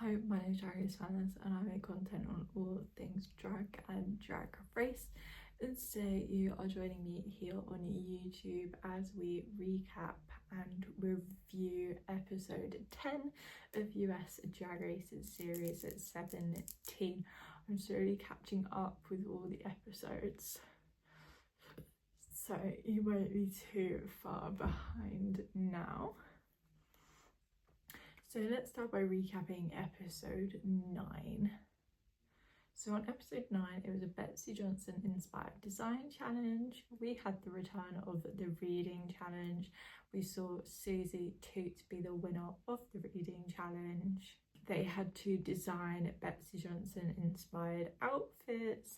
Hi, my name is Dragrace US and I make content on all things drag and drag race. And today you are joining me here on YouTube as we recap and review episode 10 of US Drag Race series 17. I'm slowly catching up with all the episodes, so you won't be too far behind now. So let's start by recapping episode 9. So on episode 9, it was a Betsy Johnson inspired design challenge. We had the return of the reading challenge. We saw Susie Toot be the winner of the reading challenge. They had to design Betsy Johnson inspired outfits,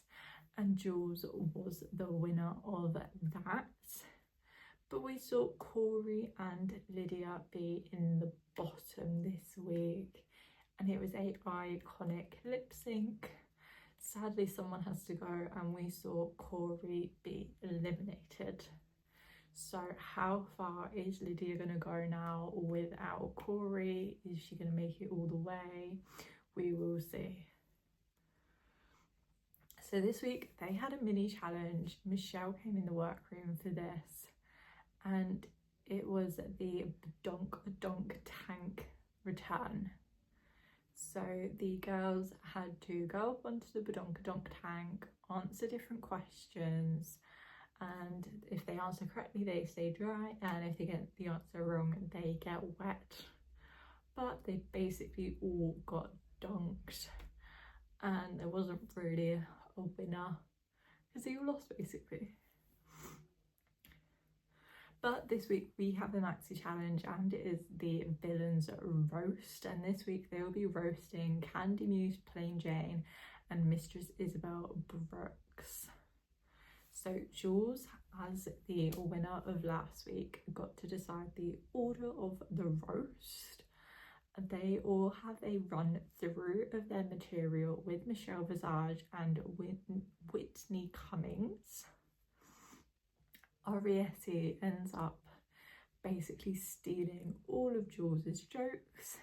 and Jules was the winner of that. But we saw Corey and Lydia be in the bottom this week, and it was a iconic lip sync. Sadly, someone has to go, and we saw Corey be eliminated. So how far is Lydia gonna go now without Corey? Is she gonna make it all the way? We will see. So this week they had a mini challenge. Michelle came in the workroom for this, and it was the Donk Tank return. So the girls had to go up onto the Donk Tank, answer different questions, and if they answer correctly they stay dry, and if they get the answer wrong they get wet. But they basically all got dunked, and there wasn't really a winner because they all lost basically. But this week we have the maxi challenge, and it is the villains roast, and this week they will be roasting Candy Muse, Plain Jane and Mistress Isabel Brooks. So Jules, as the winner of last week, got to decide the order of the roast. They all have a run through of their material with Michelle Visage and Whitney Cummings. Arietti ends up basically stealing all of Jules's jokes,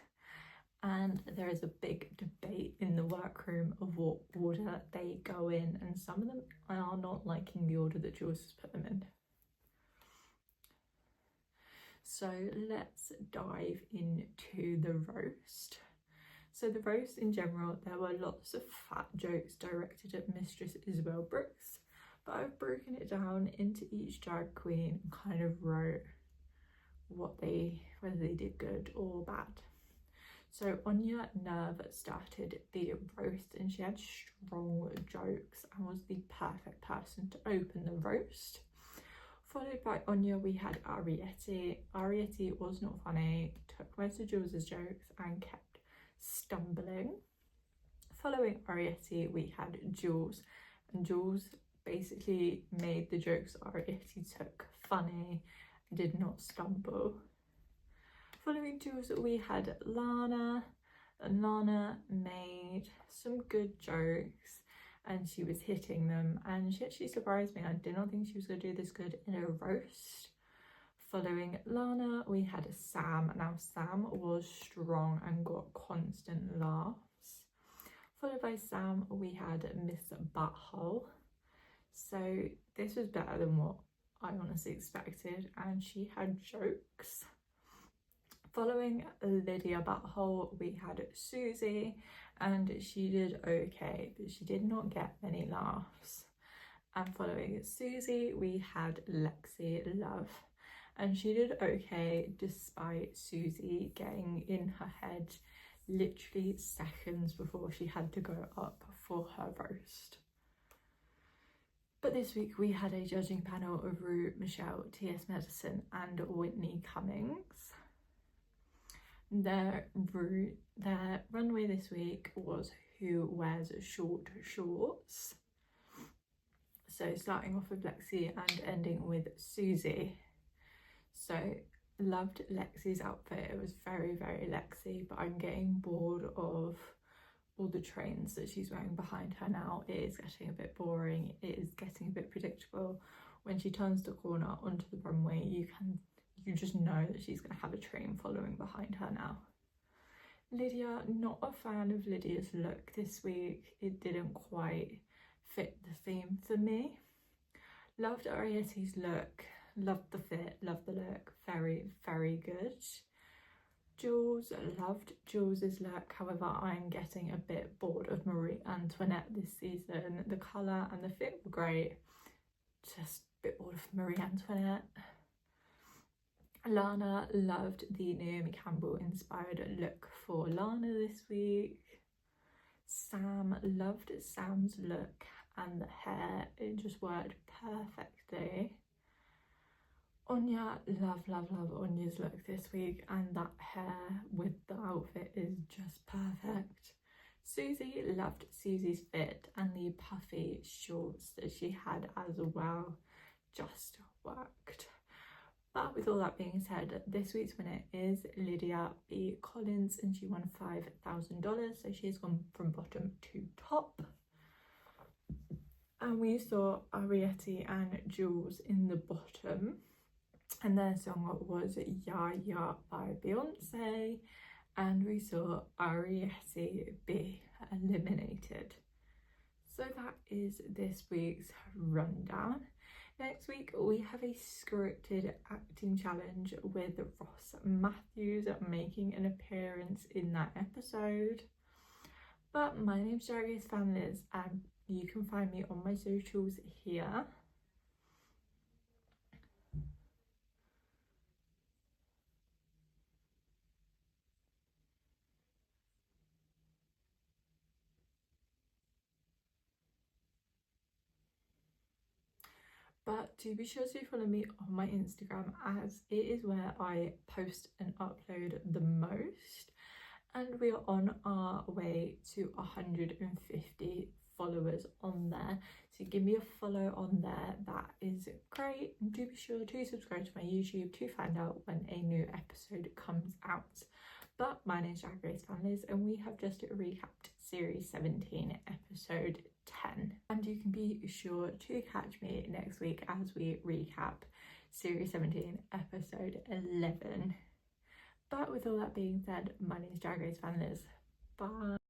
and there is a big debate in the workroom of what order they go in, and some of them are not liking the order that Jules has put them in. So let's dive into the roast. So the roast in general, there were lots of fat jokes directed at Mistress Isabel Brooks, but I've broken it down into each drag queen and kind of wrote whether they did good or bad. So Anya Nerve started the roast, and she had strong jokes and was the perfect person to open the roast. Followed by Anya, we had Arietti. Arietti was not funny, took most of Jules's jokes and kept stumbling. Following Arietti, we had Jules, and Jules basically made the jokes Arietti took funny and did not stumble. Following Jules, we had Lana, and Lana made some good jokes and she was hitting them, and she actually surprised me. I did not think she was going to do this good in a roast. Following Lana, we had Sam. Now Sam was strong and got constant laughs. Followed by Sam, we had Miss Butthole. So this was better than what I honestly expected, and she had jokes. Following Lydia Butthole, we had Susie, and she did okay, but she did not get many laughs. And following Susie, we had Lexi Love, and she did okay despite Susie getting in her head literally seconds before she had to go up for her roast. But this week we had a judging panel of Rue, Michelle, T.S. Madison and Whitney Cummings. Their runway this week was who wears short shorts. So starting off with Lexi and ending with Susie. So loved Lexi's outfit. It was very, very Lexi, but I'm getting bored of all the trains that she's wearing behind her now. It is getting a bit boring. It is getting a bit predictable. When she turns the corner onto the runway, you just know that she's going to have a train following behind her now. Lydia, not a fan of Lydia's look this week. It didn't quite fit the theme for me. Loved Arietta's look, loved the fit, loved the look, very, very good. Jules, loved Jules's look, however I'm getting a bit bored of Marie Antoinette this season. The colour and the fit were great, just a bit bored of Marie Antoinette. Lana, loved the Naomi Campbell inspired look for Lana this week. Sam, loved Sam's look and the hair, it just worked perfectly. Anya, love Anya's look this week, and that hair with the outfit is just perfect. Susie, loved Susie's fit and the puffy shorts that she had as well, just worked. But with all that being said, this week's winner is Lydia B. Collins, and she won $5,000, so she's gone from bottom to top. And we saw Ariete and Jules in the bottom, and their song was Ya Ya by Beyonce, and we saw Ariete be eliminated. So that is this week's rundown. Next week we have a scripted acting challenge with Ross Matthews making an appearance in that episode. But my name's Dragrace Liz, and you can find me on my socials here. But do be sure to follow me on my Instagram, as it is where I post and upload the most, and we are on our way to 150 followers on there, so give me a follow on there, that is great. And do be sure to subscribe to my YouTube to find out when a new episode comes out. But my name's Dragrace Liz, and we have just recapped series 17 episode 10, and you can be sure to catch me next week as we recap series 17 episode 11. But with all that being said, my name is Dragrace Liz. Bye.